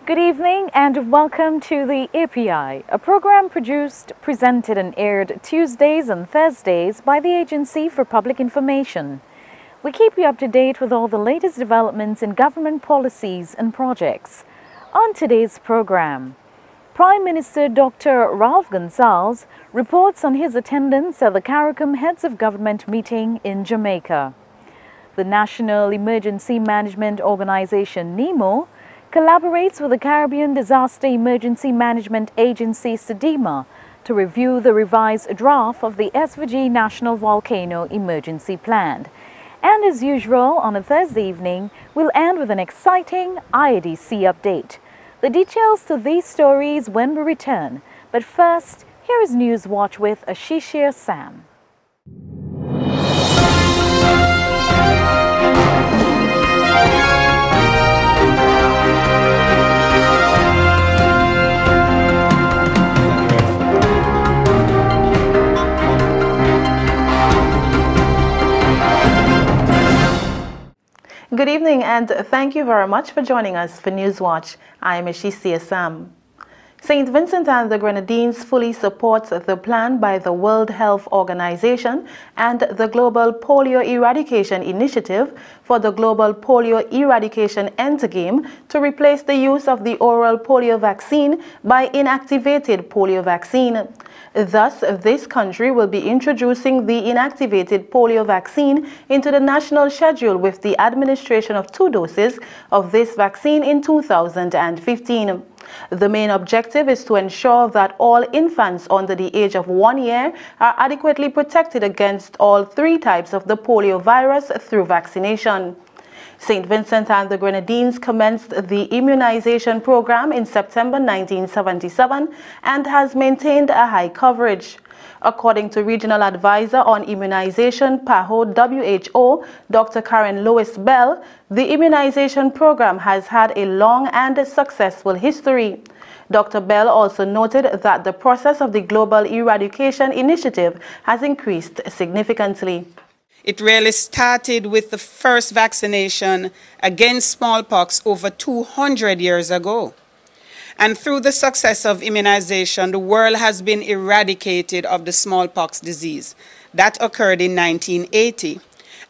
Good evening and welcome to the API, a program produced, presented and aired Tuesdays and Thursdays by the Agency for Public Information. We keep you up to date with all the latest developments in government policies and projects. On today's program, Prime Minister Dr. Ralph Gonsalves reports on his attendance at the CARICOM Heads of Government meeting in Jamaica. The National Emergency Management Organization, NEMO, collaborates with the Caribbean Disaster Emergency Management Agency, SEDEMA, to review the revised draft of the SVG National Volcano Emergency Plan. And as usual, on a Thursday evening, we'll end with an exciting IADC update. The details to these stories when we return. But first, here is News Watch with Ashishia Sam. Good evening and thank you very much for joining us for Newswatch. I am Ashishia Sam. St. Vincent and the Grenadines fully supports the plan by the World Health Organization and the Global Polio Eradication Initiative for the Global Polio Eradication Endgame to replace the use of the oral polio vaccine by inactivated polio vaccine. Thus, this country will be introducing the inactivated polio vaccine into the national schedule with the administration of 2 doses of this vaccine in 2015. The main objective is to ensure that all infants under the age of 1 year are adequately protected against all 3 types of the polio virus through vaccination. St. Vincent and the Grenadines commenced the immunization program in September 1977 and has maintained a high coverage. According to Regional Advisor on Immunization, PAHO WHO, Dr. Karen Lois Bell, the immunization program has had a long and successful history. Dr. Bell also noted that the process of the Global Eradication Initiative has increased significantly. It really started with the first vaccination against smallpox over 200 years ago. And through the success of immunization, the world has been eradicated of the smallpox disease. That occurred in 1980.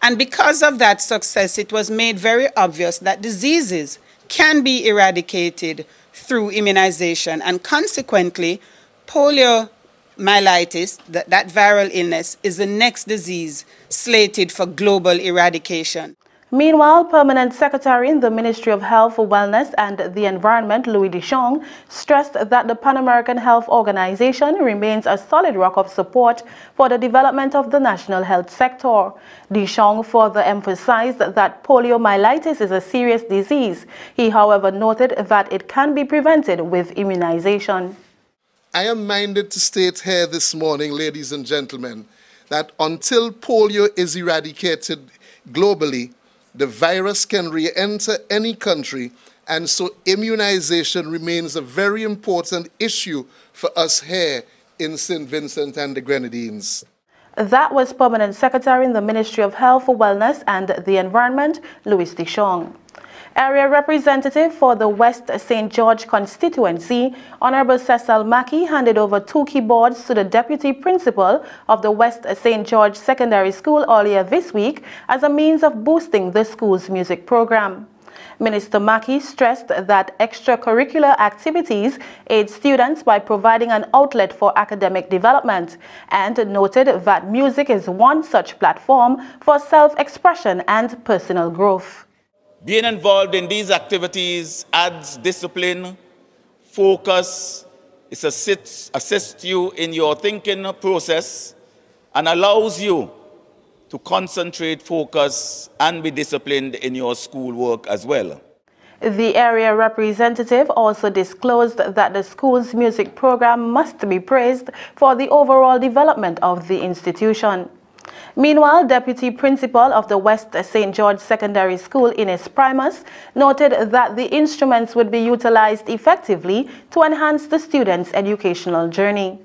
And because of that success, it was made very obvious that diseases can be eradicated through immunization. And consequently, poliomyelitis, that viral illness, is the next disease slated for global eradication. Meanwhile, Permanent Secretary in the Ministry of Health, Wellness and the Environment, Louis Deschong, stressed that the Pan American Health Organization remains a solid rock of support for the development of the national health sector. Deschong further emphasized that poliomyelitis is a serious disease. He, however, noted that it can be prevented with immunization. I am minded to state here this morning, ladies and gentlemen, that until polio is eradicated globally, the virus can re-enter any country, and so immunization remains a very important issue for us here in St. Vincent and the Grenadines. That was Permanent Secretary in the Ministry of Health, Wellness and the Environment, Louis Deschong. Area Representative for the West St. George constituency, Honorable Cecil Mackey, handed over 2 keyboards to the Deputy Principal of the West St. George Secondary School earlier this week as a means of boosting the school's music program. Minister Mackey stressed that extracurricular activities aid students by providing an outlet for academic development and noted that music is one such platform for self-expression and personal growth. Being involved in these activities adds discipline, focus, it assists you in your thinking process and allows you to concentrate, focus, and be disciplined in your schoolwork as well. The area representative also disclosed that the school's music program must be praised for the overall development of the institution. Meanwhile, Deputy Principal of the West St. George Secondary School, Ines Primus, noted that the instruments would be utilized effectively to enhance the students' educational journey.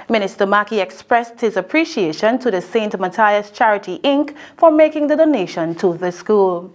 Minister Mackey expressed his appreciation to the St. Matthias Charity Inc. for making the donation to the school.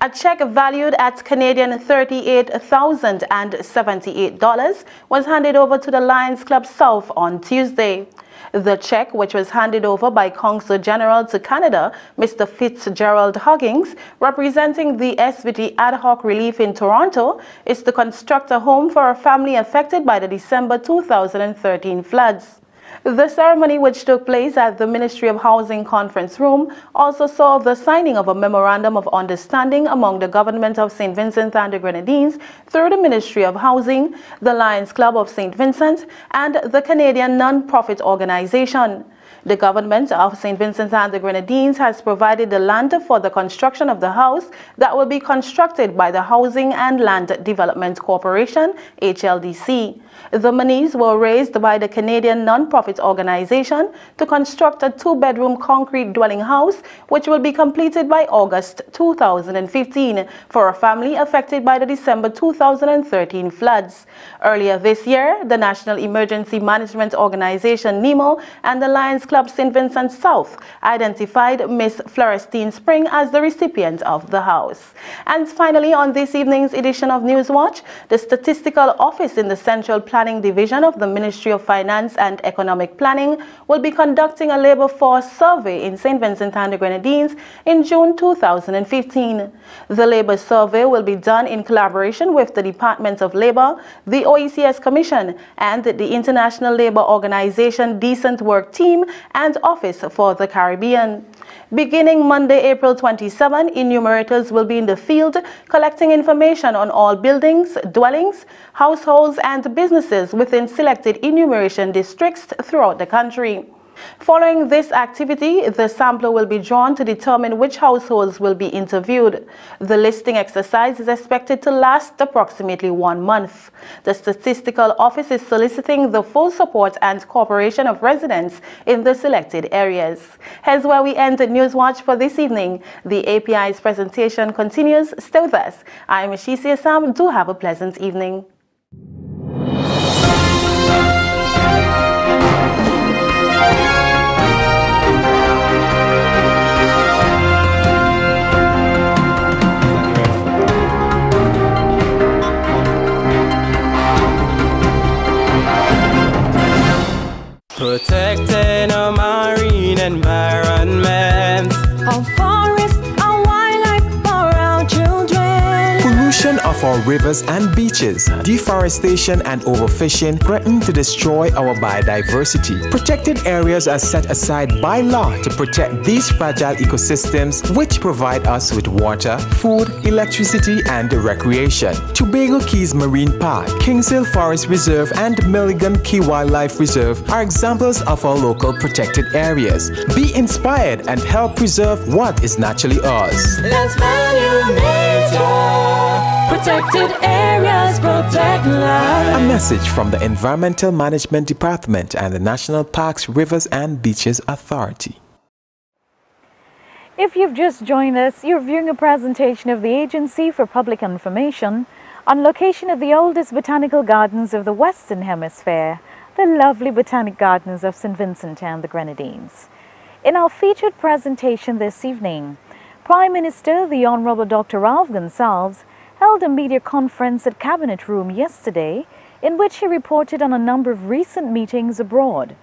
A check valued at Canadian $38,078 was handed over to the Lions Club South on Tuesday. The check, which was handed over by Consul General to Canada, Mr. Fitzgerald Huggins, representing the SVT Ad Hoc Relief in Toronto, is to construct a home for a family affected by the December 2013 floods. The ceremony, which took place at the Ministry of Housing Conference Room, also saw the signing of a Memorandum of Understanding among the Government of St. Vincent and the Grenadines through the Ministry of Housing, the Lions Club of St. Vincent, and the Canadian non-profit organization. The government of St. Vincent and the Grenadines has provided the land for the construction of the house that will be constructed by the Housing and Land Development Corporation, HLDC. The monies were raised by the Canadian non-profit organization to construct a two-bedroom concrete dwelling house which will be completed by August 2015 for a family affected by the December 2013 floods. Earlier this year, the National Emergency Management Organization, NEMO, and the Lions Club St. Vincent South identified Miss Florestine Spring as the recipient of the house. And finally, on this evening's edition of Newswatch, the Statistical Office in the Central Planning Division of the Ministry of Finance and Economic Planning will be conducting a labor force survey in St. Vincent and the Grenadines in June 2015. The labor survey will be done in collaboration with the Department of Labor, the OECS Commission, and the International Labour Organization Decent Work Team and Office for the Caribbean. Beginning Monday, April 27, enumerators will be in the field collecting information on all buildings, dwellings, households, and businesses within selected enumeration districts throughout the country. Following this activity, the sampler will be drawn to determine which households will be interviewed. The listing exercise is expected to last approximately 1 month. The Statistical Office is soliciting the full support and cooperation of residents in the selected areas. Here's where we end Newswatch for this evening. The API's presentation continues. Stay with us. I'm Ashisia Sam. Do have a pleasant evening. Protecting our marine environment, our forest, our wildlife for our children. Pollution of our rivers and beaches, deforestation and overfishing threaten to destroy our biodiversity. Protected areas are set aside by law to protect these fragile ecosystems which provide us with water, food, electricity and recreation. Tobago Keys Marine Park, Kings Hill Forest Reserve and Milligan Key Wildlife Reserve are examples of our local protected areas. Be inspired and help preserve what is naturally ours. Let's value nature. Protected areas, protect life. A message from the Environmental Management Department and the National Parks, Rivers and Beaches Authority. If you've just joined us, you're viewing a presentation of the Agency for Public Information on location of the oldest botanical gardens of the Western Hemisphere, the lovely Botanic Gardens of St. Vincent and the Grenadines. In our featured presentation this evening, Prime Minister, the Honourable Dr. Ralph Gonsalves, held a media conference at Cabinet Room yesterday in which he reported on a number of recent meetings abroad.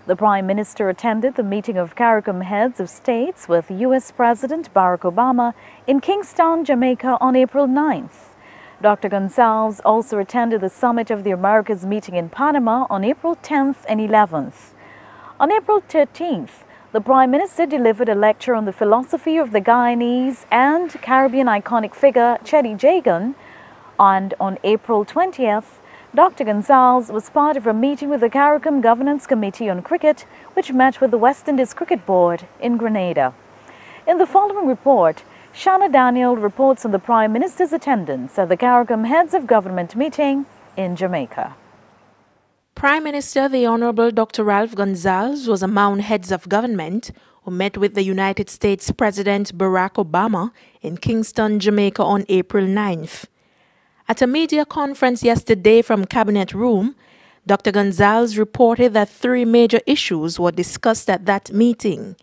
The Prime Minister attended the meeting of CARICOM heads of states with U.S. President Barack Obama in Kingston, Jamaica on April 9th. Dr. Gonsalves also attended the Summit of the Americas meeting in Panama on April 10th and 11th. On April 13th, the Prime Minister delivered a lecture on the philosophy of the Guyanese and Caribbean iconic figure Cheddi Jagan, and on April 20th, Dr. Gonsalves was part of a meeting with the CARICOM Governance Committee on Cricket, which met with the West Indies Cricket Board in Grenada. In the following report, Shanna Daniel reports on the Prime Minister's attendance at the CARICOM Heads of Government meeting in Jamaica. Prime Minister the Honourable Dr. Ralph Gonsalves was among heads of government who met with the United States President Barack Obama in Kingston, Jamaica on April 9th. At a media conference yesterday from Cabinet Room, Dr. Gonzalez reported that 3 major issues were discussed at that meeting,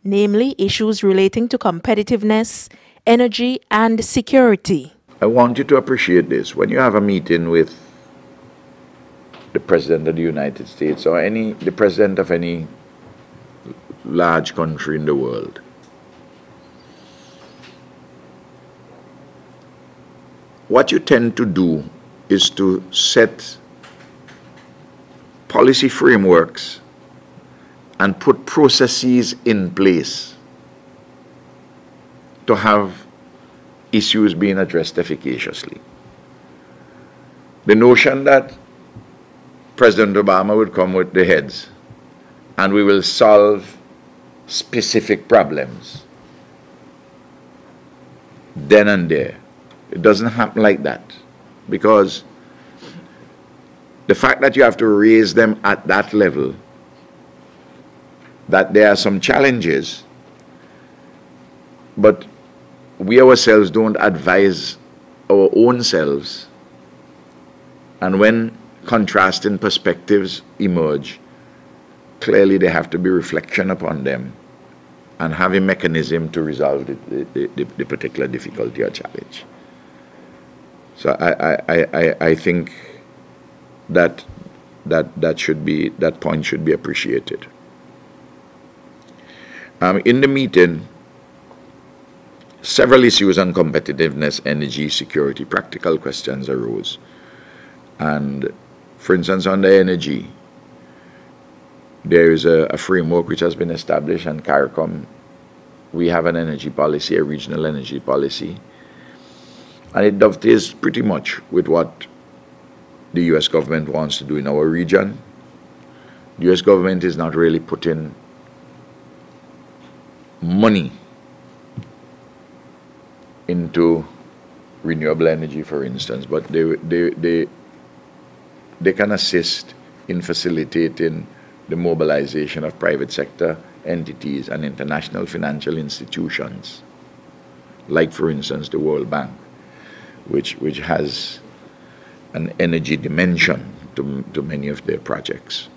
namely issues relating to competitiveness, energy, and security. I want you to appreciate this. When you have a meeting with the President of the United States or the President of any large country in the world, what you tend to do is to set policy frameworks and put processes in place to have issues being addressed efficaciously. The notion that President Obama would come with the heads and we will solve specific problems then and there, it doesn't happen like that, because the fact that you have to raise them at that level, that there are some challenges, but we ourselves don't advise our own selves, and when contrasting perspectives emerge, clearly there have to be reflection upon them and have a mechanism to resolve the particular difficulty or challenge. So I think that point should be appreciated. In the meeting, several issues on competitiveness, energy, security, practical questions arose. And for instance, on the energy, there is a framework which has been established, and CARICOM, we have an energy policy, a regional energy policy, and it dovetails pretty much with what the U.S. government wants to do in our region. The U.S. government is not really putting money into renewable energy, for instance, but they can assist in facilitating the mobilization of private sector entities and international financial institutions, like, for instance, the World Bank, which has an energy dimension to many of their projects,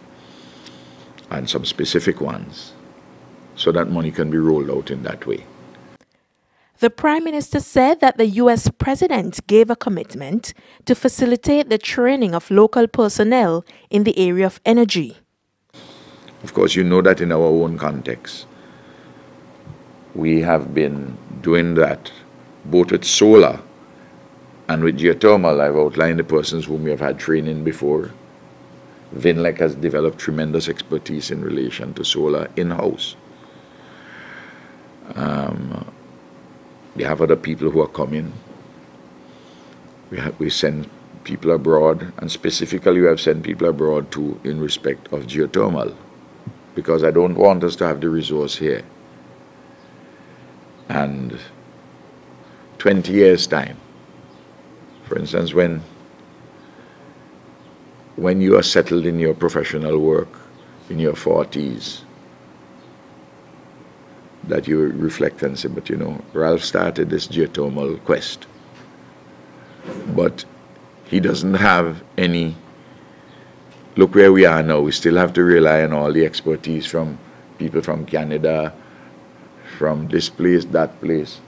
and some specific ones, so that money can be rolled out in that way. The Prime Minister said that the U.S. President gave a commitment to facilitate the training of local personnel in the area of energy. Of course, you know that in our own context, we have been doing that both with solar and with geothermal. I've outlined the persons whom we have had training before. VINLEC has developed tremendous expertise in relation to solar in-house. We have other people who are coming. We send people abroad, and specifically we have sent people abroad too in respect of geothermal, because I don't want us to have the resource here. And 20 years' time, for instance, when you are settled in your professional work, in your 40s, that you reflect and say, but you know, Ralph started this geothermal quest, but he doesn't have any. Look where we are now. We still have to rely on all the expertise from people from Canada, from this place, that place.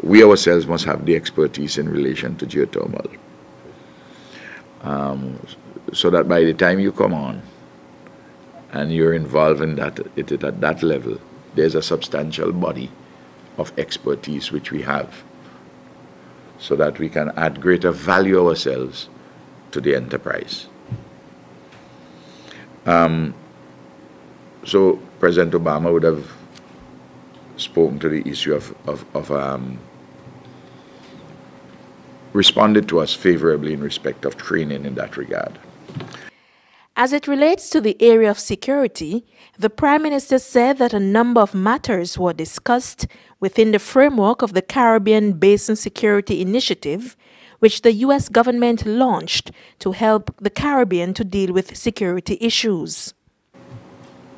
We ourselves must have the expertise in relation to geothermal, so that by the time you come on and you're involved in that, at that level, there's a substantial body of expertise which we have, so that we can add greater value ourselves to the enterprise. So President Obama would have spoken to the issue of responded to us favorably in respect of training in that regard. As it relates to the area of security, the Prime Minister said that a number of matters were discussed within the framework of the Caribbean Basin Security Initiative, which the U.S. government launched to help the Caribbean to deal with security issues.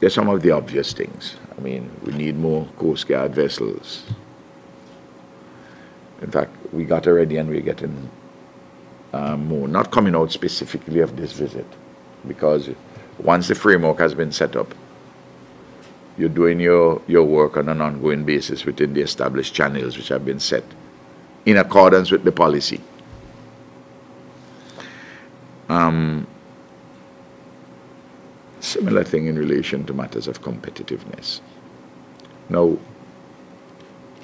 There's some of the obvious things. I mean, we need more Coast Guard vessels. In fact, we got already, and we're getting more, not coming out specifically of this visit, because once the framework has been set up, you're doing your work on an ongoing basis within the established channels which have been set in accordance with the policy. Similar thing in relation to matters of competitiveness. Now,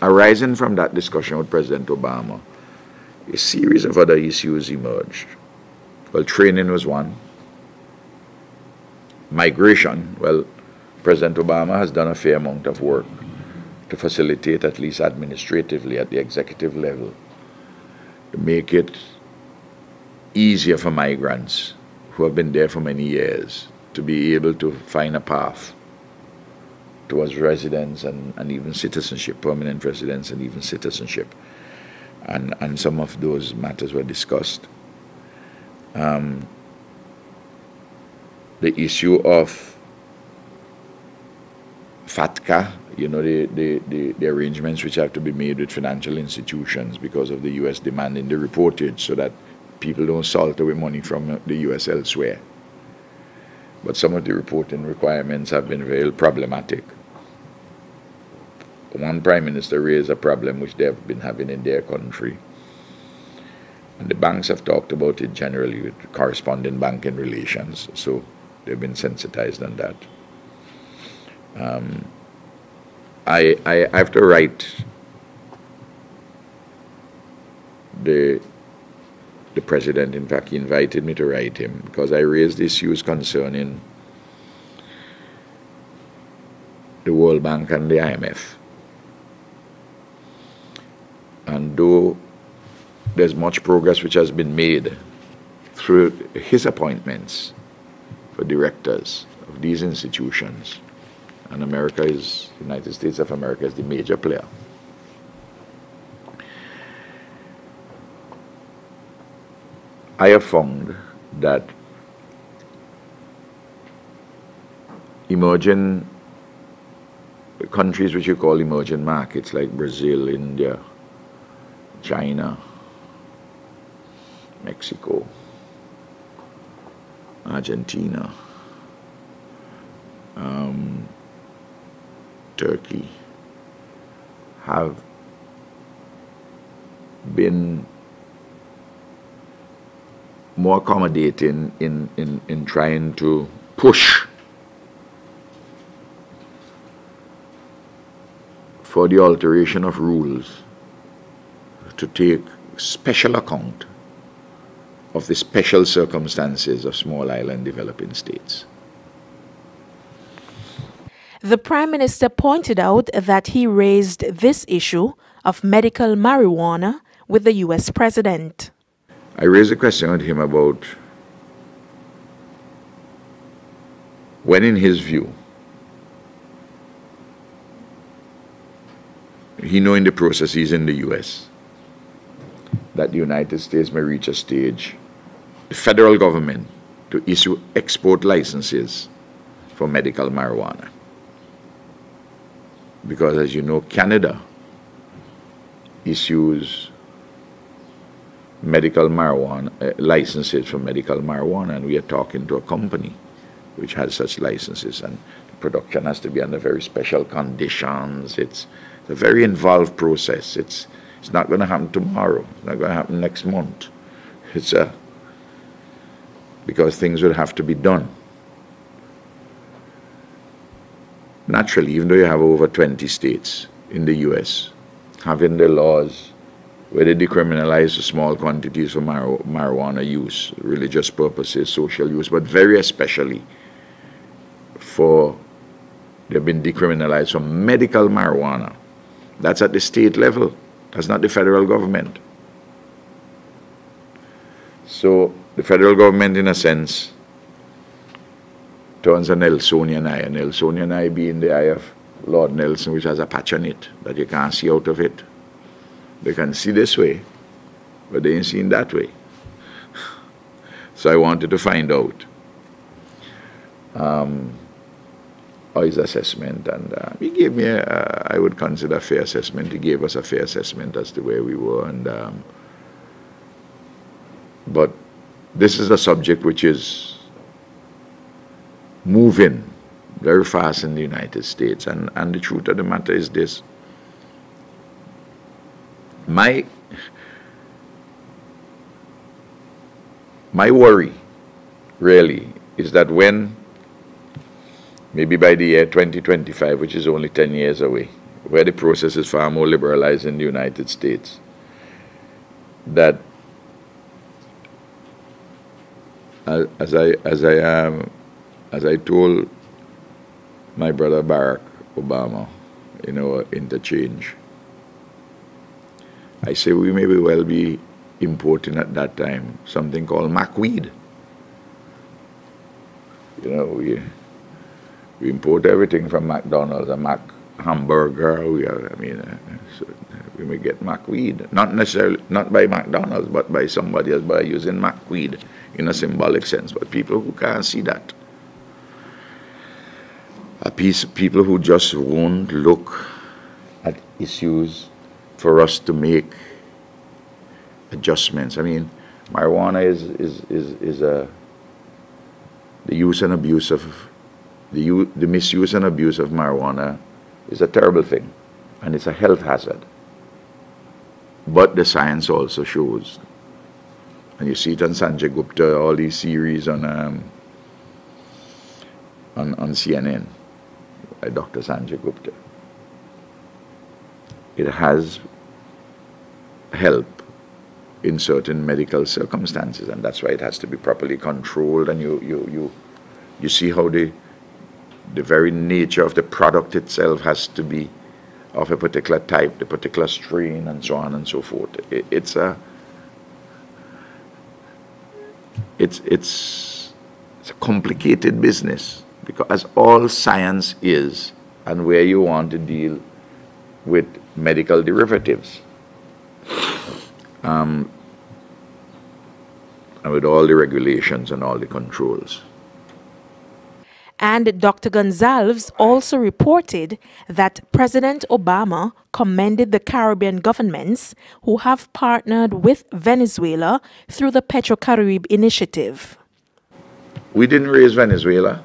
arising from that discussion with President Obama, a series of other issues emerged. Well, training was one. Migration, well, President Obama has done a fair amount of work to facilitate, at least administratively at the executive level, to make it easier for migrants who have been there for many years to be able to find a path towards residence and even citizenship, permanent residence and even citizenship. And some of those matters were discussed. The issue of FATCA, you know, the arrangements which have to be made with financial institutions because of the U.S. demanding the reportage so that people don't salt away money from the U.S. elsewhere. But some of the reporting requirements have been very problematic. One prime minister raised a problem which they have been having in their country. And the banks have talked about it generally with corresponding banking relations, so they've been sensitized on that. I have to write the president. In fact, he invited me to write him because I raised issues concerning the World Bank and the IMF. And though there's much progress which has been made through his appointments for directors of these institutions, and America is, United States of America is the major player. I have found that emerging countries which you call emerging markets like Brazil, India, China, Mexico, Argentina, Turkey have been more accommodating in trying to push for the alteration of rules to take special account of the special circumstances of small island developing states. The Prime Minister pointed out that he raised this issue of medical marijuana with the U.S. President. I raised a question with him about when, in his view, he knowing the processes in the U.S., that the United States may reach a stage, the federal government, to issue export licenses for medical marijuana. Because, as you know, Canada issues medical marijuana licenses for medical marijuana, and we are talking to a company which has such licenses, and the production has to be under very special conditions. It's a very involved process. It's not going to happen tomorrow. It's not going to happen next month. Because things will have to be done. Naturally, even though you have over 20 states in the U.S. having the laws where they decriminalize the small quantities for marijuana use, religious purposes, social use, but very especially they've been decriminalized for medical marijuana. That's at the state level. That's not the federal government. So the federal government, in a sense, turns a Nelsonian eye. A Nelsonian eye being the eye of Lord Nelson, which has a patch on it that you can't see out of it. They can see this way, but they ain't seen that way. So I wanted to find out his assessment, and he gave me I would consider a fair assessment. He gave us a fair assessment as to where we were, and but this is a subject which is moving very fast in the United States. And the truth of the matter is this. My worry really is that when, maybe by the year 2025, which is only 10 years away, where the process is far more liberalized in the United States, that as I told my brother Barack Obama in our interchange, I say we may well be importing at that time something called mackweed. You know, we import everything from McDonald's, a Mac hamburger. So we may get mackweed, not necessarily not by McDonald's, but by somebody else by using mackweed in a symbolic sense. But people who can't see that, people who just won't look at issues for us to make adjustments. I mean, marijuana is the use and abuse of the misuse and abuse of marijuana is a terrible thing, and it's a health hazard. But the science also shows, and you see it on Sanjay Gupta, all these series on CNN by Dr. Sanjay Gupta. It has help in certain medical circumstances, and that's why it has to be properly controlled. And you see how the very nature of the product itself has to be of a particular type, the particular strain, and so on and so forth. It's a complicated business, because as all science is, and where you want to deal with medical derivatives, and with all the regulations and all the controls. And Dr. Gonzalez also reported that President Obama commended the Caribbean governments who have partnered with Venezuela through the Petrocaribe initiative. We didn't raise Venezuela.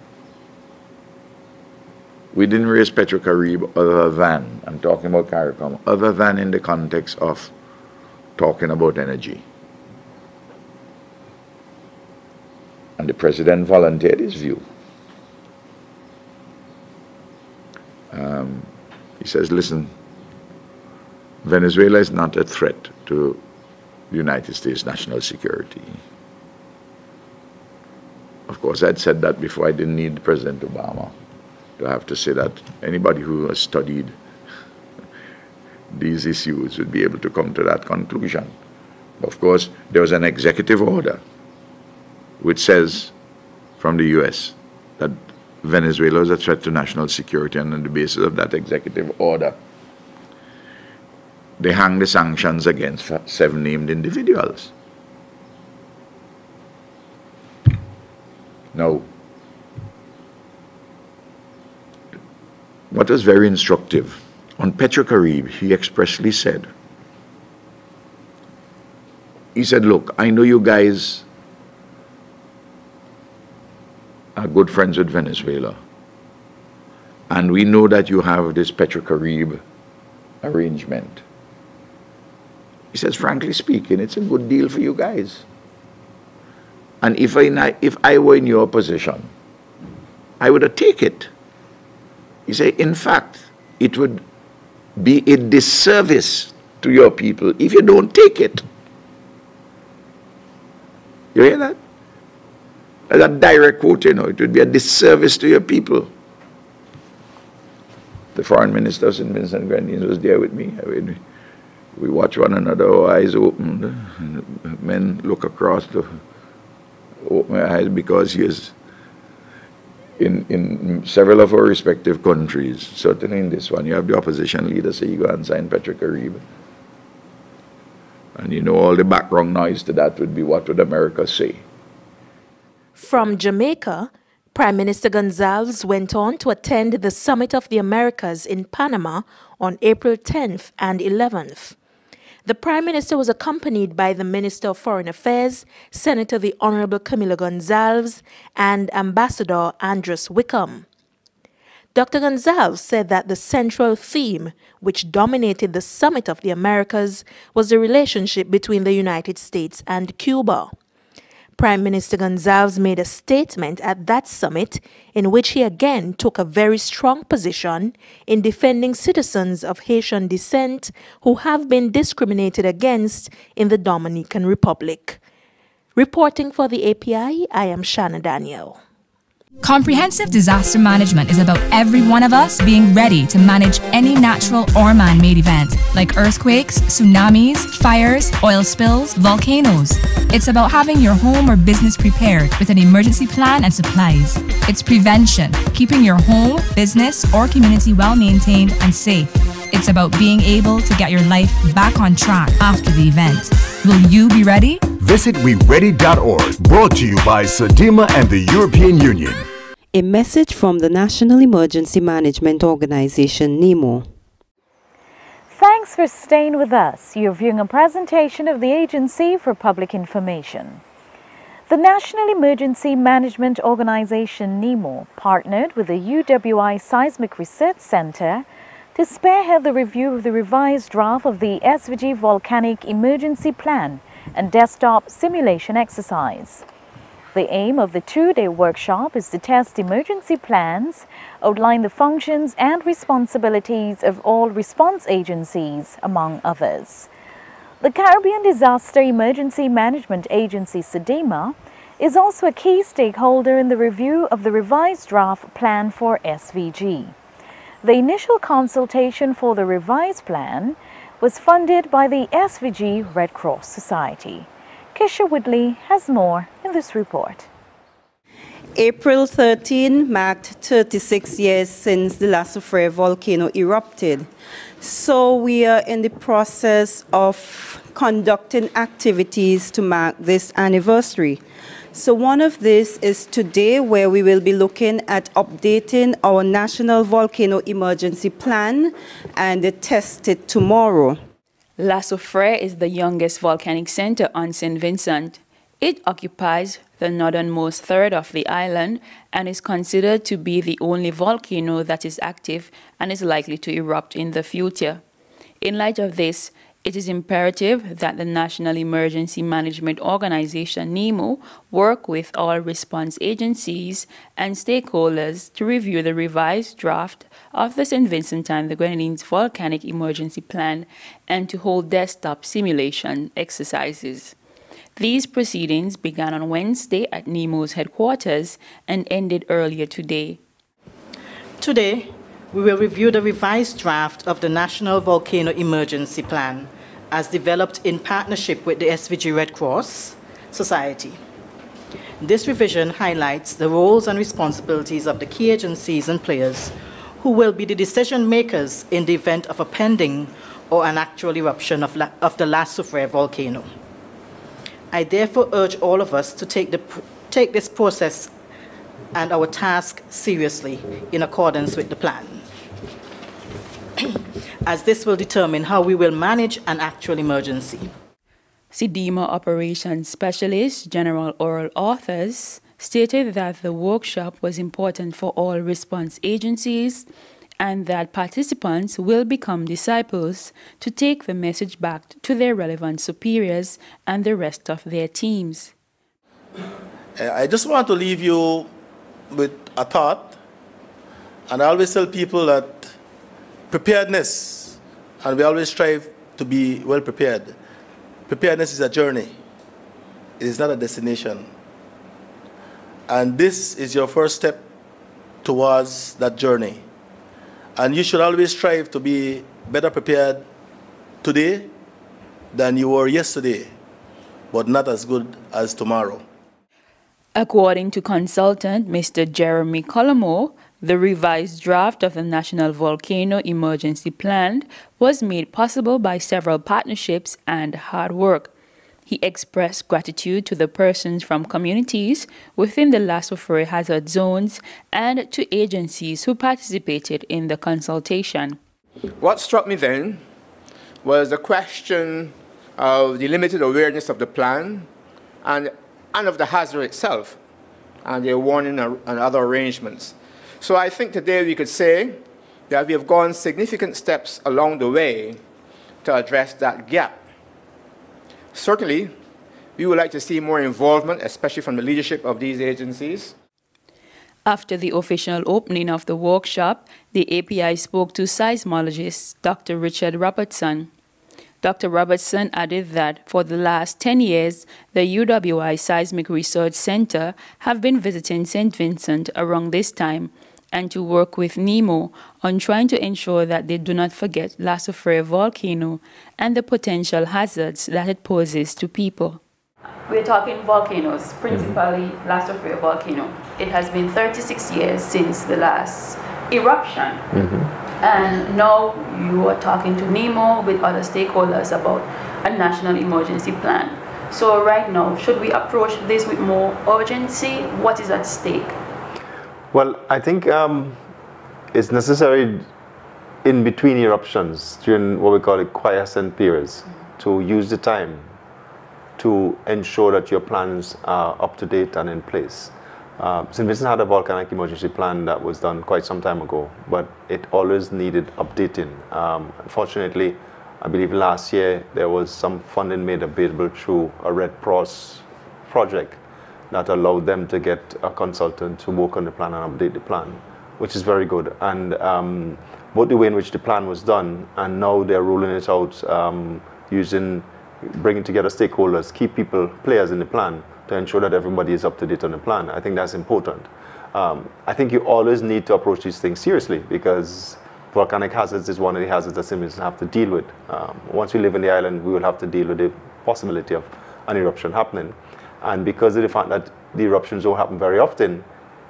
We didn't raise Petrocaribe other than, I'm talking about CARICOM, other than in the context of talking about energy. And the president volunteered his view. He says, listen, Venezuela is not a threat to the United States national security. Of course, I'd said that before. I didn't need President Obama to have to say that. Anybody who has studied these issues would be able to come to that conclusion. Of course, there was an executive order which says from the U.S. that Venezuela is a threat to national security, and on the basis of that executive order, they hang the sanctions against 7 named individuals. Now, what was very instructive, on Petrocaribe, he expressly said, look, I know you guys are good friends with Venezuela, and we know that you have this Petrocaribe arrangement. He says, frankly speaking, it's a good deal for you guys. And if I were in your position, I would have taken it. He said, in fact, it would be a disservice to your people if you don't take it. You hear that? As a direct quote, it would be a disservice to your people. The foreign minister of St. Vincent and Grenadines was there with me. We watch one another, our eyes opened. Men look across to open their eyes, because he is in several of our respective countries. Certainly in this one, you have the opposition leader say, you go and sign Petrocaribe. And all the background noise to that would be, what would America say? From Jamaica, Prime Minister Gonzalez went on to attend the Summit of the Americas in Panama on April 10th and 11th. The Prime Minister was accompanied by the Minister of Foreign Affairs, Senator the Honorable Camilo Gonzalez, and Ambassador Andres Wickham. Dr. Gonzalez said that the central theme, which dominated the Summit of the Americas, was the relationship between the United States and Cuba. Prime Minister Gonzalez made a statement at that summit in which he again took a very strong position in defending citizens of Haitian descent who have been discriminated against in the Dominican Republic. Reporting for the API, I am Shanna Daniel. Comprehensive disaster management is about every one of us being ready to manage any natural or man-made event, like earthquakes, tsunamis, fires, oil spills, volcanoes. It's about having your home or business prepared with an emergency plan and supplies. It's prevention, keeping your home, business, or community well-maintained and safe. It's about being able to get your life back on track after the event. Will you be ready? Visit weready.org, brought to you by SEDIMA and the European Union. A message from the National Emergency Management Organization, NEMO. Thanks for staying with us. You're viewing a presentation of the Agency for Public Information. The National Emergency Management Organization, NEMO, partnered with the UWI Seismic Research Center to spearhead the review of the revised draft of the SVG Volcanic Emergency Plan and desktop simulation exercise. The aim of the two-day workshop is to test emergency plans, outline the functions and responsibilities of all response agencies, among others. The Caribbean Disaster Emergency Management Agency, SEDIMA, is also a key stakeholder in the review of the revised draft plan for SVG. The initial consultation for the revised plan was funded by the SVG Red Cross Society. Kisha Woodley has more in this report. April 13 marked 36 years since the La Soufrière volcano erupted. So we are in the process of conducting activities to mark this anniversary. So one of these is today, where we will be looking at updating our National Volcano Emergency Plan and test it tomorrow. La Soufrière is the youngest volcanic center on St. Vincent. It occupies the northernmost third of the island and is considered to be the only volcano that is active and is likely to erupt in the future. In light of this, it is imperative that the National Emergency Management Organization, NEMO, work with all response agencies and stakeholders to review the revised draft of the St. Vincent and the Grenadines Volcanic Emergency Plan and to hold desktop simulation exercises. These proceedings began on Wednesday at NEMO's headquarters and ended earlier today. Today, we will review the revised draft of the National Volcano Emergency Plan, as developed in partnership with the SVG Red Cross Society. This revision highlights the roles and responsibilities of the key agencies and players who will be the decision makers in the event of a pending or an actual eruption of the La Soufrière volcano. I therefore urge all of us to take this process and our task seriously in accordance with the plan, as this will determine how we will manage an actual emergency. SEDIMA Operations Specialist General Oral Authors stated that the workshop was important for all response agencies and that participants will become disciples to take the message back to their relevant superiors and the rest of their teams. I just want to leave you with a thought, and I always tell people that preparedness, and we always strive to be well prepared. Preparedness is a journey. It is not a destination. And this is your first step towards that journey. And you should always strive to be better prepared today than you were yesterday, but not as good as tomorrow. According to consultant Mr. Jeremy Colomo, the revised draft of the National Volcano Emergency Plan was made possible by several partnerships and hard work. He expressed gratitude to the persons from communities within the La Soufrière hazard zones and to agencies who participated in the consultation. What struck me then was the question of the limited awareness of the plan and of the hazard itself, and their warning and other arrangements. So I think today we could say that we have gone significant steps along the way to address that gap. Certainly, we would like to see more involvement, especially from the leadership of these agencies. After the official opening of the workshop, the API spoke to seismologist Dr. Richard Robertson. Dr. Robertson added that for the last 10 years, the UWI Seismic Research Center have been visiting St. Vincent around this time and to work with NEMO on trying to ensure that they do not forget La Soufrière volcano and the potential hazards that it poses to people. We're talking volcanoes, principally La Soufrière volcano. It has been 36 years since the last eruption. And now you are talking to NEMO with other stakeholders about a national emergency plan. So right now, should we approach this with more urgency? What is at stake? Well, I think it's necessary in between eruptions, during what we call quiescent periods, to use the time to ensure that your plans are up to date and in place. St. Vincent had a volcanic emergency plan that was done quite some time ago, but it always needed updating. Unfortunately, I believe last year there was some funding made available through a Red Cross project that allowed them to get a consultant to work on the plan and update the plan, which is very good. And both the way in which the plan was done, and now they're rolling it out bringing together stakeholders, key people, players in the plan, to ensure that everybody is up to date on the plan. I think that's important. I think you always need to approach these things seriously, because volcanic hazards is one of the hazards that St. Vincent have to deal with. Once we live in the island, we will have to deal with the possibility of an eruption happening. And because of the fact that the eruptions don't happen very often,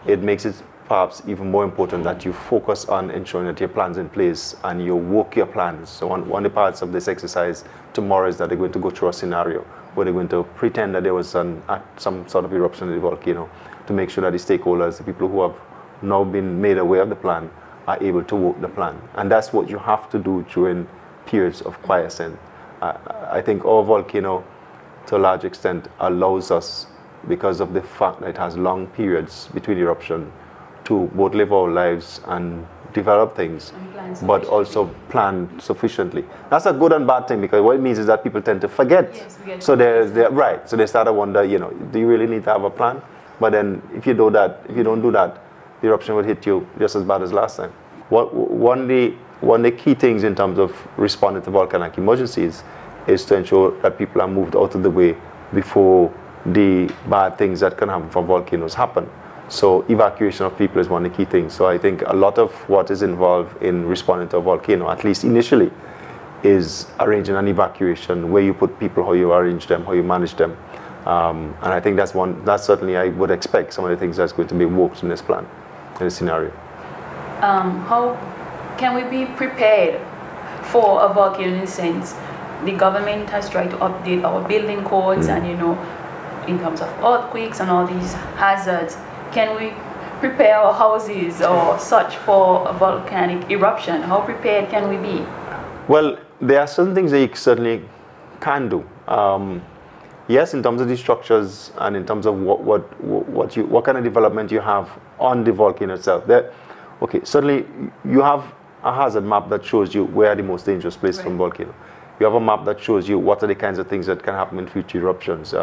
it makes it perhaps even more important that you focus on ensuring that your plan's in place and you work your plans. So one of the parts of this exercise tomorrow is that they're going to go through a scenario where they're going to pretend that there was some sort of eruption in the volcano, to make sure that the stakeholders, the people who have now been made aware of the plan, are able to work the plan. And that's what you have to do during periods of quiescence. I think our volcano, to a large extent, allows us, because of the fact that it has long periods between eruption, to both live our lives and develop things, but also plan sufficiently. That's a good and bad thing, because what it means is that people tend to forget. Yes, so right. So they start to wonder, do you really need to have a plan? But then if you don't do that, the eruption will hit you just as bad as last time. One of the key things in terms of responding to volcanic emergencies is to ensure that people are moved out of the way before the bad things that can happen from volcanoes happen. So evacuation of people is one of the key things. So I think a lot of what is involved in responding to a volcano, at least initially, is arranging an evacuation, where you put people, how you arrange them, how you manage them. And I think that's certainly, I would expect some of the things that's going to be worked in this plan, in this scenario. How can we be prepared for a volcano in a sense? The government has tried to update our building codes and, in terms of earthquakes and all these hazards. Can we prepare our houses or such for a volcanic eruption? How prepared can we be? Well, there are certain things that you certainly can do. Yes, in terms of the structures and in terms of what kind of development you have on the volcano itself. Certainly you have a hazard map that shows you where are the most dangerous places from volcano. You have a map that shows you what are the kinds of things that can happen in future eruptions,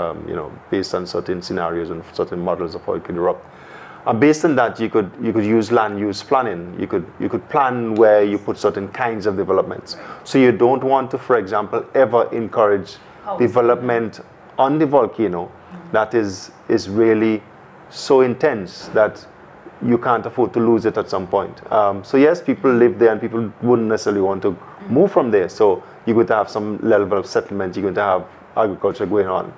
based on certain scenarios and certain models of how it could erupt. And based on that, you could use land use planning. You could plan where you put certain kinds of developments. So you don't want to, for example, ever encourage development on the volcano that is really so intense that you can't afford to lose it at some point. So yes, people live there and people wouldn't necessarily want to move from there. So you're going to have some level of settlement, you're going to have agriculture going on.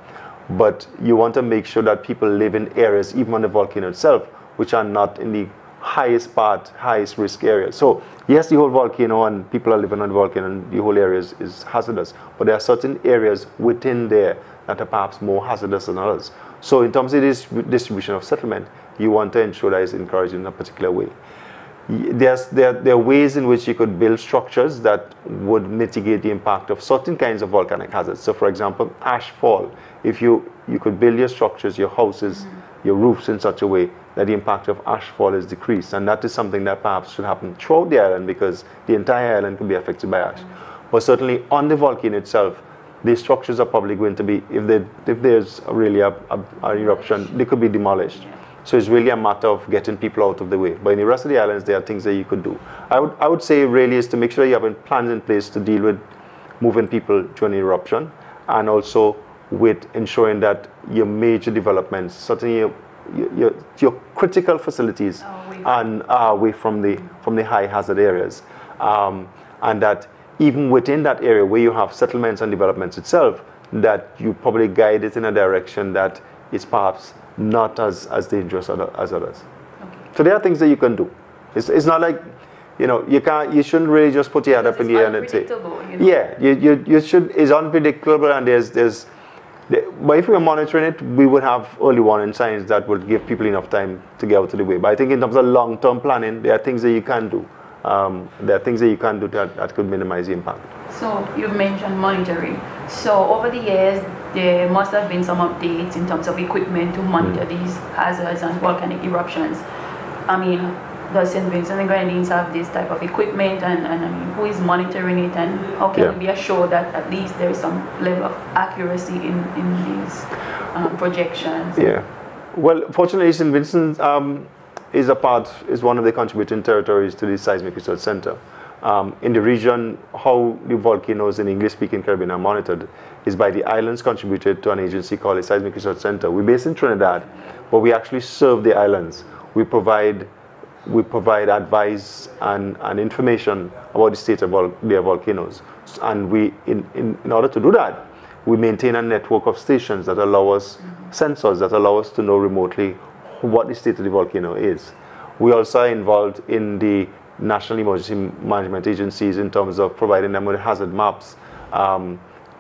But you want to make sure that people live in areas, even on the volcano itself, which are not in the highest risk areas. So yes, the whole volcano and people are living on the volcano and the whole area is hazardous, but there are certain areas within there that are perhaps more hazardous than others. So in terms of this distribution of settlement, you want to ensure that it's encouraged in a particular way. there are ways in which you could build structures that would mitigate the impact of certain kinds of volcanic hazards. So for example, ash fall. If you could build your structures, your houses, your roofs in such a way that the impact of ash fall is decreased. And that is something that perhaps should happen throughout the island, because the entire island could be affected by ash. But certainly on the volcano itself, these structures are probably going to be, if there's really an eruption, they could be demolished. So it's really a matter of getting people out of the way. But in the rest of the islands, there are things that you could do. I would say really is to make sure you have plans in place to deal with moving people during an eruption, and also with ensuring that your major developments, certainly your critical facilities, are away from the high hazard areas, and that even within that area where you have settlements and developments itself, that you probably guide it in a direction that is perhaps not as dangerous as others. So there are things that you can do. It's not like, you shouldn't really just put your head up in the air and say, yeah, you should. It's unpredictable, and but if we were monitoring it, we would have early warning signs that would give people enough time to get out of the way. But I think in terms of long-term planning, there are things that you can do. There are things that you can do that could minimize the impact. So you've mentioned monitoring. So over the years, there must have been some updates in terms of equipment to monitor these hazards and volcanic eruptions. I mean, does St. Vincent and Grenadines have this type of equipment, and I mean, who is monitoring it, and how can we be assured that at least there is some level of accuracy in these projections? Yeah. Well, fortunately, St. Vincent is one of the contributing territories to the Seismic Research Center. In the region, how the volcanoes in English-speaking Caribbean are monitored is by the islands contributed to an agency called the Seismic Research Center. We're based in Trinidad, but we actually serve the islands. We provide advice and information about the state of their volcanoes. And in order to do that, we maintain a network of stations that allow us, sensors that allow us to know remotely what the state of the volcano is. We also are involved in the National Emergency Management Agencies in terms of providing them with hazard maps,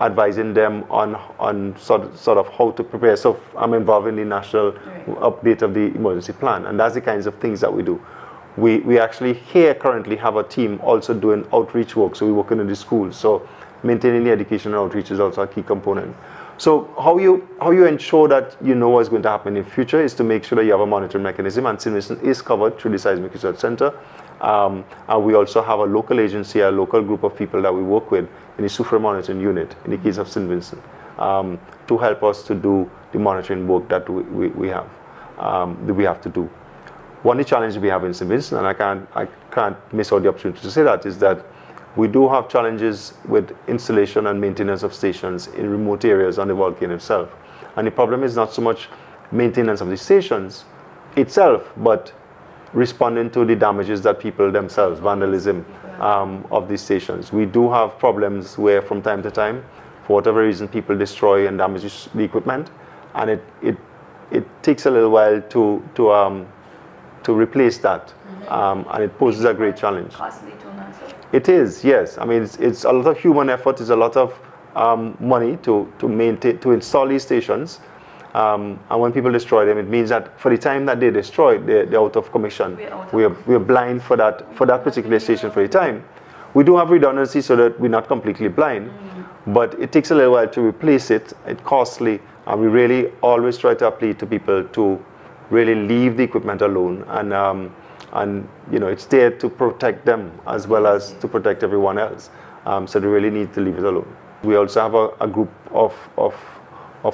advising them on sort of how to prepare. So I'm involved in the national update of the emergency plan, and that's the kinds of things that we do. We actually here currently have a team also doing outreach work, so we work in the schools. So maintaining the education and outreach is also a key component. So how you ensure that you know what's going to happen in the future is to make sure that you have a monitoring mechanism, and St. Vincent is covered through the Seismic Research Center. And we also have a local agency, a local group of people that we work with in the Soufriere Monitoring Unit, in the case of St. Vincent, to help us to do the monitoring work that we have to do. One of the challenges we have in St. Vincent, and I can't miss out the opportunity to say that, is that we do have challenges with installation and maintenance of stations in remote areas on the volcano itself. And the problem is not so much maintenance of the stations itself, but responding to the damages that people themselves, vandalism of these stations. We do have problems where from time to time, for whatever reason, people destroy and damage the equipment, and it takes a little while to replace that, and it poses a great challenge. Costly too, not so. It is, yes. I mean, it's a lot of human effort. It's a lot of money to install these stations. And when people destroy them, it means that for the time that they destroy, they're out of commission. We're blind for that particular station for the time. We do have redundancy so that we're not completely blind, but it takes a little while to replace it. It's costly, and we really always try to appeal to people to really leave the equipment alone, and it's there to protect them as well as to protect everyone else. So they really need to leave it alone. We also have a group of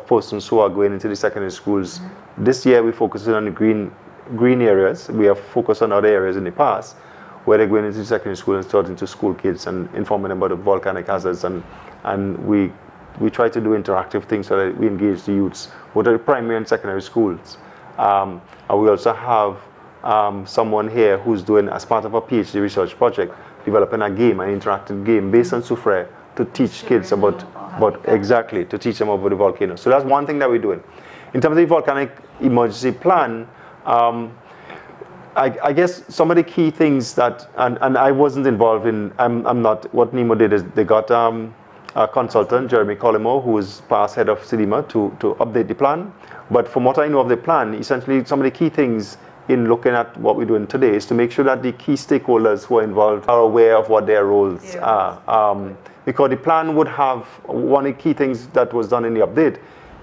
persons who are going into the secondary schools. This year we focus on the green areas. We have focused on other areas in the past where they're going into the secondary school and talking to school kids and informing them about the volcanic hazards, and we try to do interactive things so that we engage the youths, both at the primary and secondary schools. And we also have someone here who's doing, as part of a PhD research project, developing a game, an interactive game based on soufriere to teach kids about to teach them about the volcano. So that's one thing that we're doing. In terms of the volcanic emergency plan, I guess some of the key things that, and I wasn't involved in, I'm not, what NEMO did is they got a consultant, Jeremy Collymore, who is past head of CDMA, to update the plan. But from what I know of the plan, essentially some of the key things in looking at what we're doing today is to make sure that the key stakeholders who are involved are aware of what their roles are. Because the plan would have, one of the key things that was done in the update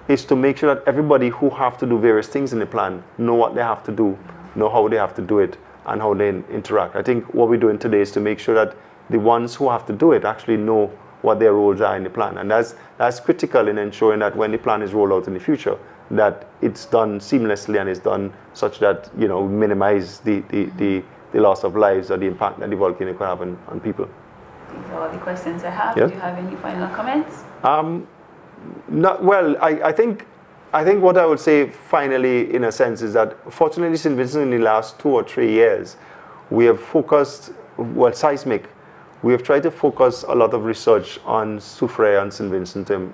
is to make sure that everybody who have to do various things in the plan know what they have to do, know how they have to do it, and how they interact. I think what we're doing today is to make sure that the ones who have to do it actually know what their roles are in the plan. And that's critical in ensuring that when the plan is rolled out in the future, that it's done seamlessly and it's done such that, you know, minimize the loss of lives or the impact that the volcano could have on people. These are all the questions I have. Yes. Do you have any final comments? Well, I think what I would say finally, in a sense, is that fortunately, St. Vincent in the last 2 or 3 years, we have focused, well, seismic, we have tried to focus a lot of research on soufre and St. Vincent to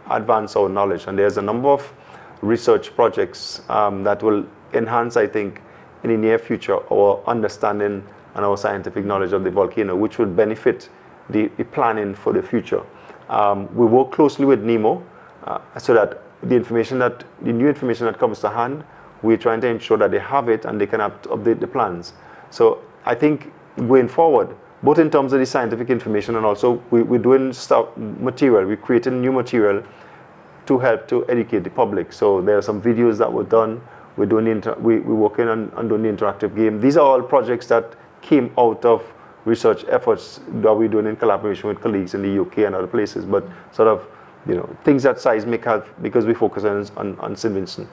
advance our knowledge. And there's a number of research projects that will enhance, I think, in the near future, our understanding and our scientific knowledge of the volcano, which would benefit the planning for the future. We work closely with NEMO so that the new information that comes to hand, we're trying to ensure that they have it and they can update the plans. So I think going forward, both in terms of the scientific information and also we're doing material, we're creating new material to help to educate the public. So there are some videos that were done. We're working on doing the interactive game. These are all projects that came out of research efforts that we're doing in collaboration with colleagues in the UK and other places, but sort of, you know, things that seismic have, because we focus on St. Vincent,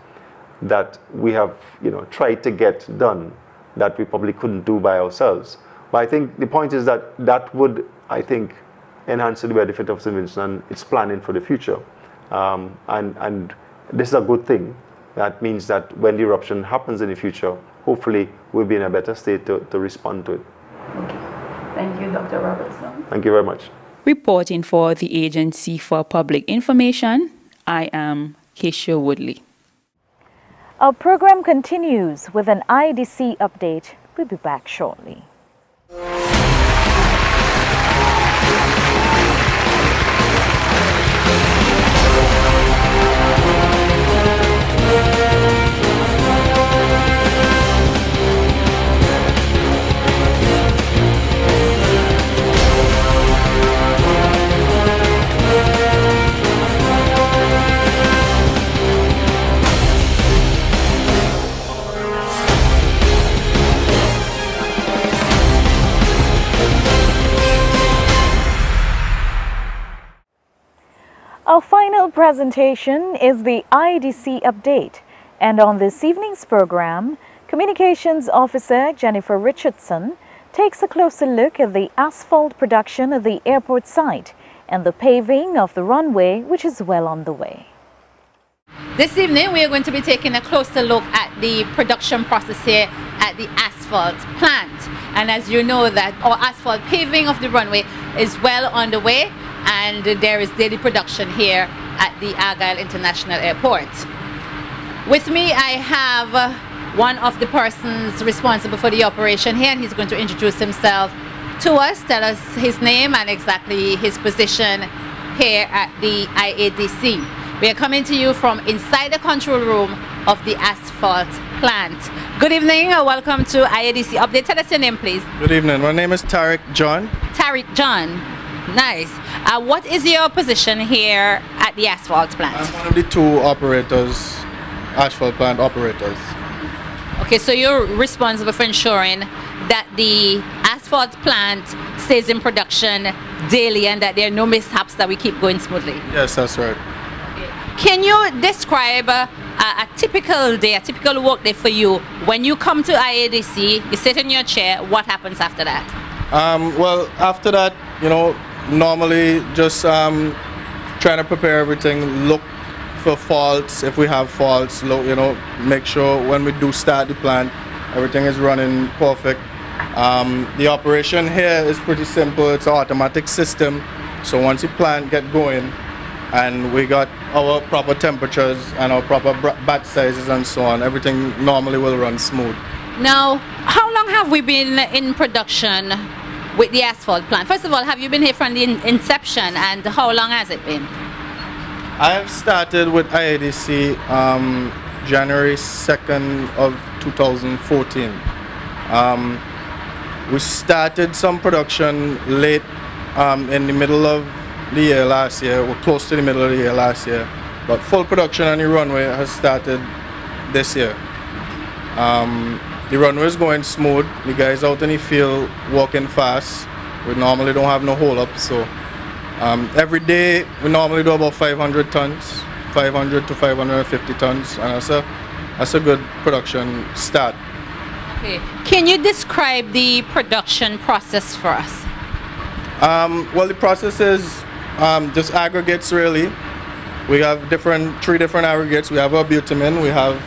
that we have, you know, tried to get done that we probably couldn't do by ourselves. But I think the point is that that would, I think, enhance the benefit of St. Vincent and its planning for the future. And this is a good thing. That means that when the eruption happens in the future, hopefully we'll be in a better state to respond to it. Okay. Thank you, Dr. Robertson. Thank you very much. Reporting for the Agency for Public Information, I am Keisha Woodley. Our program continues with an IDC update. We'll be back shortly. Our final presentation is the IDC update, and on this evening's program, Communications Officer Jennifer Richardson takes a closer look at the asphalt production at the airport site and the paving of the runway, which is well on the way. This evening we are going to be taking a closer look at the production process here at the asphalt plant. And as you know, that our asphalt paving of the runway is well on the way, and there is daily production here at the Argyle International Airport. With me I have one of the persons responsible for the operation here, and he's going to introduce himself to us, tell us his name and exactly his position here at the IADC. We are coming to you from inside the control room of the asphalt plant. Good evening, welcome to IADC Update. Tell us your name, please. Good evening, my name is Tariq John. Tariq John, nice. What is your position here at the asphalt plant? I'm one of the 2 operators, asphalt plant operators. Okay, so you're responsible for ensuring that the asphalt plant stays in production daily and that there are no mishaps, that we keep going smoothly. Yes, that's right. Can you describe a typical day, a typical work day for you? When you come to IADC, you sit in your chair, what happens after that? Well, after that, you know, normally just trying to prepare everything, look for faults, if we have faults, look, you know, make sure when we do start the plant, everything is running perfect. The operation here is pretty simple. It's an automatic system. So once the plant get going, and we got our proper temperatures and our proper batch sizes and so on, everything normally will run smooth. Now, how long have we been in production with the asphalt plant? First of all, have you been here from the inception, and how long has it been? I have started with IADC January 2nd of 2014. We started some production late in the middle of the year last year, or close to the middle of the year last year, but full production on the runway has started this year. The runway is going smooth. The guys out in the field working fast. We normally don't have no hold-ups, so every day we normally do about 500 tons, 500 to 550 tons, and that's a good production start. Okay. Can you describe the production process for us? Well, the process is just aggregates, really. We have three different aggregates. We have our bitumen, we have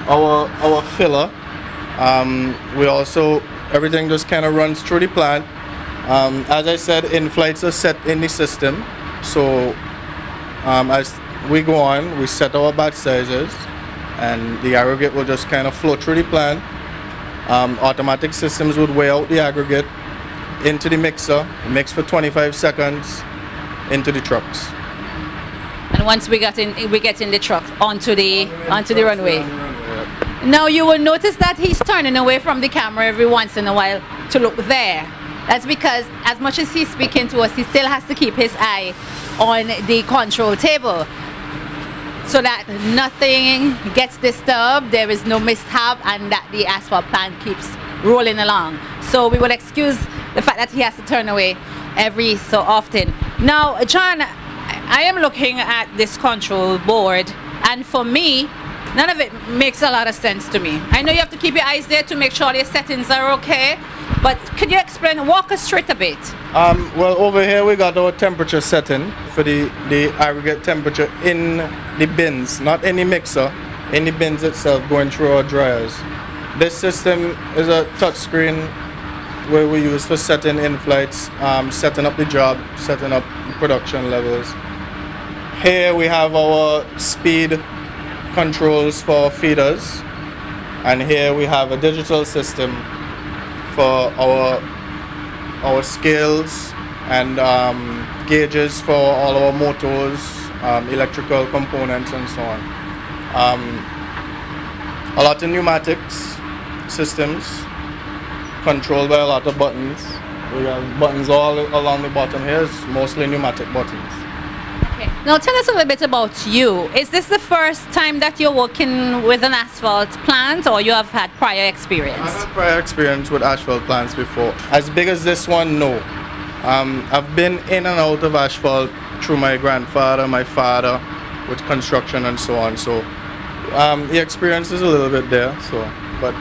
our filler. We also, everything just kind of runs through the plant. As I said, in-flights are set in the system. So as we go on, we set our batch sizes, and the aggregate will just kind of flow through the plant. Automatic systems would weigh out the aggregate into the mixer, mix for 25 seconds, into the trucks. And once we get in the truck onto the runway. Now you will notice that he's turning away from the camera every once in a while to look there. That's because as much as he's speaking to us, he still has to keep his eye on the control table, so that nothing gets disturbed, there is no mishap, and that the asphalt plant keeps rolling along. So we will excuse the fact that he has to turn away every so often. Now, John, I am looking at this control board, and for me, none of it makes a lot of sense to me. I know you have to keep your eyes there to make sure your settings are okay, but could you walk us through it a bit? Well, over here we got our temperature setting for the aggregate temperature in the bins, not in the mixer, in the bins itself, going through our dryers. This system is a touch screen where we use for setting in-flights, setting up the job, setting up the production levels. Here we have our speed controls for feeders, and here we have a digital system for our scales and gauges for all our motors, electrical components, and so on. A lot of pneumatics systems controlled by a lot of buttons. We have buttons all along the bottom here, it's mostly pneumatic buttons. Okay. Now tell us a little bit about you. Is this the first time that you're working with an asphalt plant, or you have had prior experience? I've had prior experience with asphalt plants before. As big as this one, no. I've been in and out of asphalt through my grandfather, my father, with construction and so on. So the experience is a little bit there. But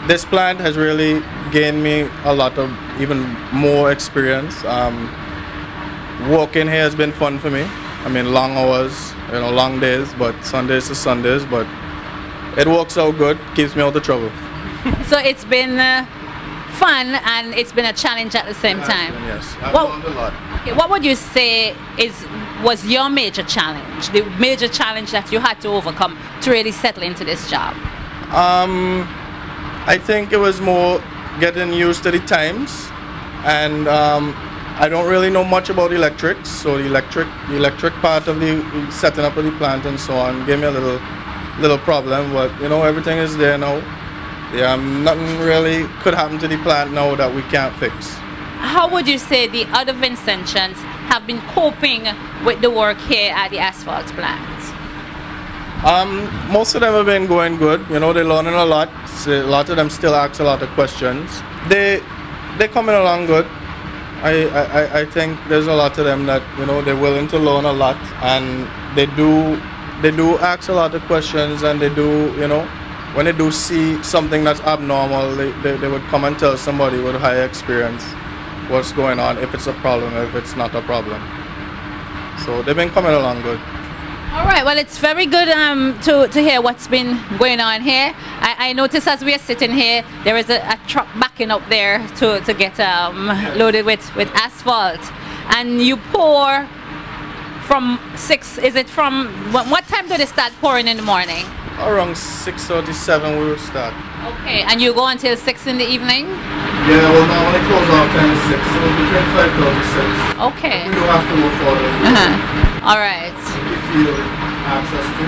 this plant has really gained me a lot of even more experience. Working here has been fun for me. I mean, long hours, long days, but Sundays to Sundays, but it works out good, keeps me out of trouble. So it's been fun, and it's been a challenge at the same time. Yes, I've learned a lot. Okay, what would you say was your major challenge, the major challenge that you had to overcome to really settle into this job? I think it was more getting used to the times, and I don't really know much about electrics, so the electric part of the setting up of the plant and so on gave me a little problem, but everything is there now. Yeah, nothing really could happen to the plant now that we can't fix. How would you say the other Vincentians have been coping with the work here at the asphalt plant? Most of them have been going good. They're learning a lot. A lot of them still ask a lot of questions. They're coming along good. I think there's a lot of them that they're willing to learn a lot, and they do ask a lot of questions, and they do when they do see something that's abnormal, they would come and tell somebody with higher experience what's going on, if it's a problem, if it's not a problem. So they've been coming along good. All right, well, it's very good to hear what's been going on here. I noticed as we are sitting here, there is a truck backing up there to get loaded with asphalt. And you pour from 6, is it from, what time do they start pouring in the morning? Around 6:37 we will start. Okay, and you go until 6 in the evening? Yeah, well, normally close off time is 6, so between 5 to 6. Okay. We do have to move forward. All right. If you access to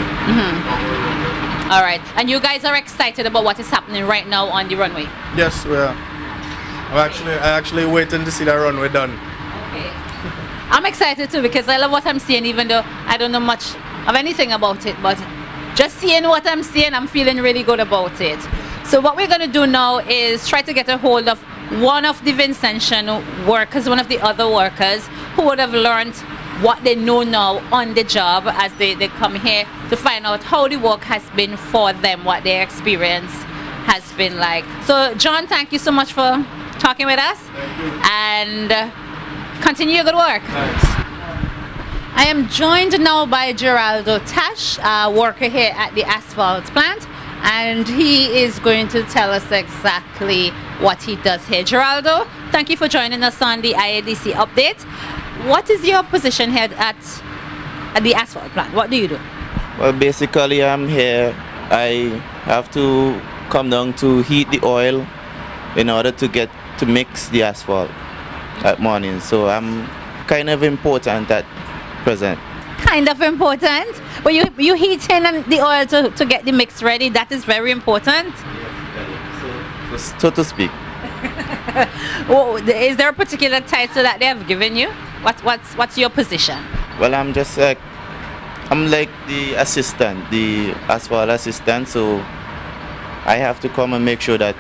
All right. And you guys are excited about what is happening right now on the runway? Yes, we are. I'm actually waiting to see that runway done. Okay. I'm excited too because I love what I'm seeing, even though I don't know much of anything about it. But just seeing what I'm seeing, I'm feeling really good about it. So what we're going to do now is try to get a hold of one of the Vincentian workers, one of the other workers who would have learned what they know now on the job as they come here to find out how the work has been for them, what their experience has been like. So John, thank you so much for talking with us. Thank you. And continue your good work. Thanks. I am joined now by Geraldo Tash, a worker here at the Asphalt plant, and he is going to tell us exactly what he does here. Geraldo, thank you for joining us on the IADC update. What is your position here at the Asphalt plant? What do you do? Well, basically I'm here. I have to come down to heat the oil in order to mix the asphalt at morning. So I'm kind of important at present. Kind of important, but you heat in the oil to get the mix ready. That is very important. So to speak. Well, is there a particular title that they have given you? What's your position? Well, I'm just like the assistant, the asphalt assistant. So I have to come and make sure that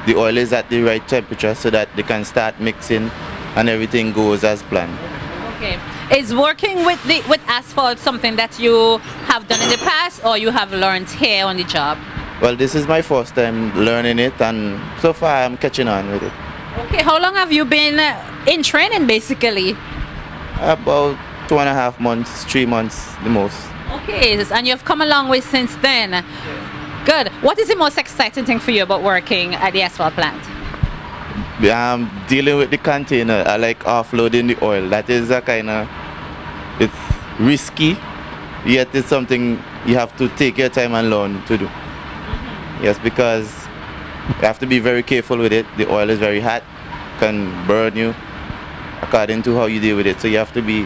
the oil is at the right temperature so that they can start mixing and everything goes as planned. Okay. Is working with asphalt something that you have done in the past or you have learned here on the job? Well, this is my first time learning it, and so far I'm catching on with it. Okay, how long have you been in training basically? About 2.5 months, 3 months the most. Okay, and you've come a long way since then. Good. What is the most exciting thing for you about working at the asphalt plant? I'm dealing with the container. I like offloading the oil. That is a kind of, it's risky, yet it's something you have to take your time and learn to do. Yes, because you have to be very careful with it. The oil is very hot, can burn you according to how you deal with it. So you have to be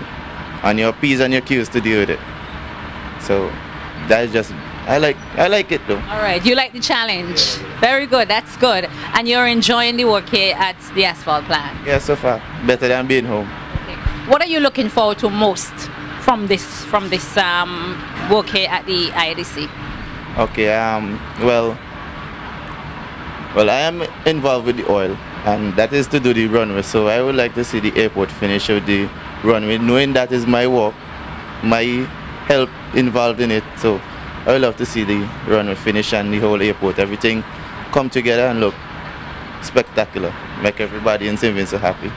on your P's and your Q's to deal with it. So that is just, I like it though. All right, you like the challenge. Very good, that's good. And you're enjoying the work here at the asphalt plant? Yeah, so far, better than being home. Okay. What are you looking forward to most from this work here at the IADC? Okay, well, I am involved with the oil, and that is to do the runway. So I would like to see the airport finish with the runway, knowing that is my work, my help involved in it. So I would love to see the runway finish and the whole airport, everything come together and look spectacular, make everybody in St. Vincent happy.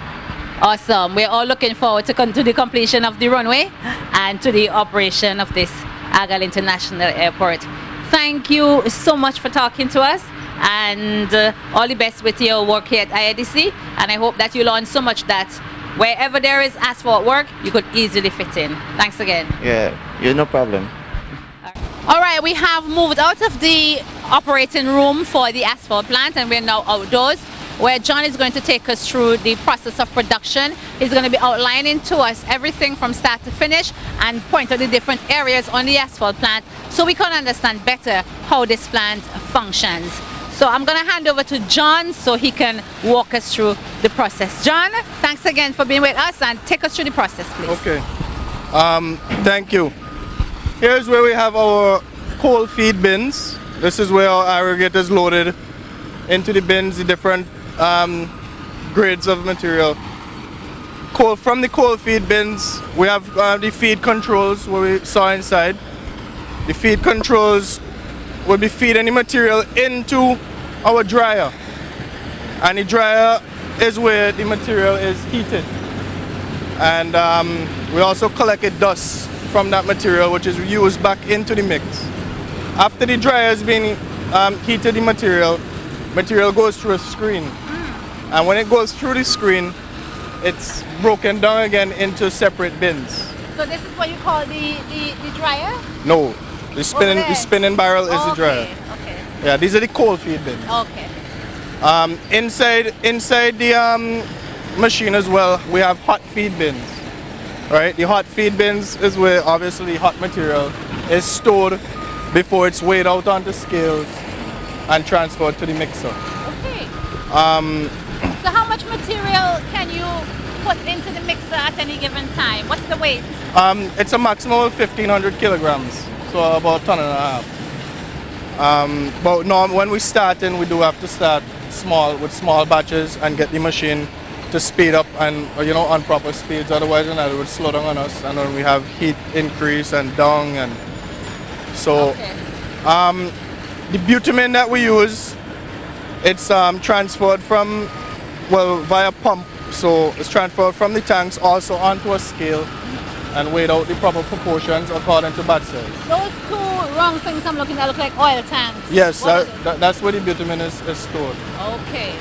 Awesome. We're all looking forward to the completion of the runway and to the operation of this Agal International Airport. Thank you so much for talking to us, and all the best with your work here at IADC, and I hope that you learn so much that wherever there is asphalt work, you could easily fit in. Thanks again. Yeah, no problem. All right, we have moved out of the operating room for the asphalt plant, and we're now outdoors, where John is going to take us through the process of production. He's going to be outlining to us everything from start to finish and point out the different areas on the asphalt plant so we can understand better how this plant functions. So I'm going to hand over to John so he can walk us through the process. John, thanks again for being with us, and take us through the process, please. Okay. Thank you. Here's where we have our coal feed bins. This is where our aggregate is loaded into the bins, the different grades of material. From the coal feed bins, we have the feed controls where we saw inside. The feed controls will be feeding the material into our dryer, and the dryer is where the material is heated, and we also collected dust from that material, which is used back into the mix. After the dryer has been heated, the material goes through a screen, and when it goes through the screen, it's broken down again into separate bins. So this is what you call the dryer? No, the spinning barrel is the dryer. Okay. Yeah, these are the coal feed bins. Okay. Inside the machine as well, we have hot feed bins. Right, the hot feed bins is where obviously hot material is stored before it's weighed out onto scales and transferred to the mixer. Okay. So how much material can you put into the mixer at any given time? What's the weight? It's a maximum of 1,500 kilograms, so about a ton and a half. But no, when we start in, we do have to start small with small batches and get the machine to speed up and on proper speeds. Otherwise, it would slow down on us, and then we have heat increase and dung, and so the bitumen that we use, it's transferred from via pump. So it's transferred from the tanks also onto a scale and weighed out the proper proportions according to batch size. Those two wrong things I'm looking at look like oil tanks. Yes, that's where the bitumen is stored. Okay.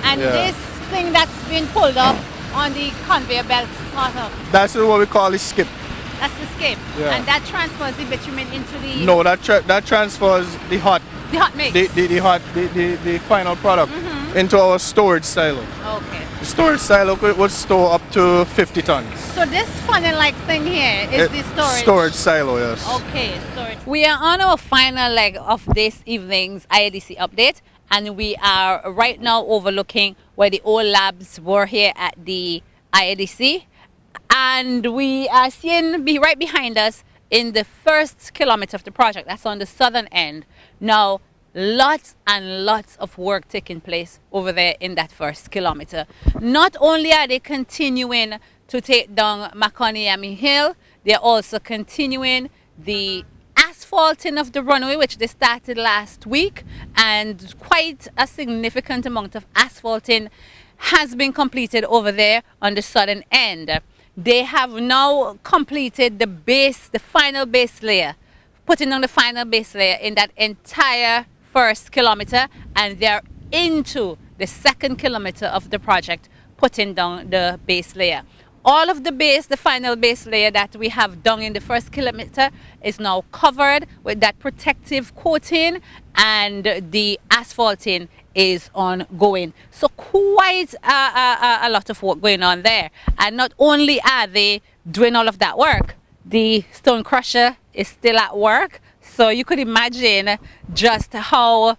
And this thing that's been pulled up on the conveyor belt, sort of. That's what we call the skip. That's the skip. Yeah. And that transfers the bitumen into the... No, that transfers the hot. The hot mix. The final product into our storage silo. Okay. The storage silo would store up to 50 tons. So this funnel-like thing here is the storage? Storage silo, yes. Okay, storage. We are on our final leg of this evening's IADC update, and we are right now overlooking where the old labs were here at the IADC. And we are seeing right behind us in the first kilometer of the project, that's on the southern end. Now, lots and lots of work taking place over there in that first kilometer. Not only are they continuing to take down Makoniami Hill, they're also continuing the asphalting of the runway, which they started last week, and quite a significant amount of asphalting has been completed over there on the southern end. They have now completed the final base layer, putting on the final base layer in that entire first kilometer, and they're into the second kilometer of the project, putting down the base layer. All of the final base layer that we have done in the first kilometer is now covered with that protective coating, and the asphalting is ongoing. So quite a lot of work going on there. And not only are they doing all of that work, the stone crusher is still at work. So you could imagine just how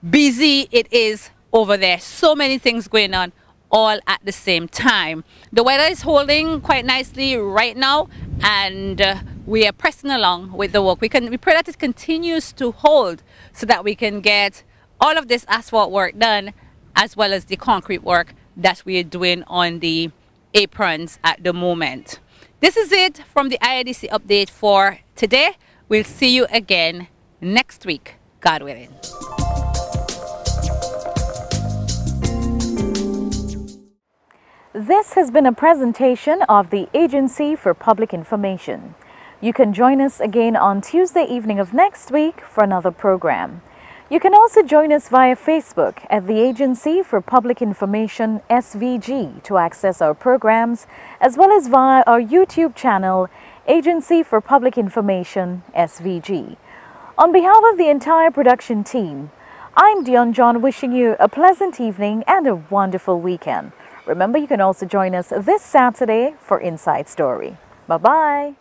busy it is over there. So many things going on all at the same time. The weather is holding quite nicely right now, and we are pressing along with the work. We pray that it continues to hold so that we can get all of this asphalt work done, as well as the concrete work that we are doing on the aprons at the moment. This is it from the IADC update for today. We'll see you again next week, God willing. This has been a presentation of the Agency for Public Information. You can join us again on Tuesday evening of next week for another program. You can also join us via Facebook at the Agency for Public Information SVG to access our programs, as well as via our YouTube channel, Agency for Public Information SVG. On behalf of the entire production team, I'm Dion John, wishing you a pleasant evening and a wonderful weekend. Remember, you can also join us this Saturday for Inside Story. Bye-bye.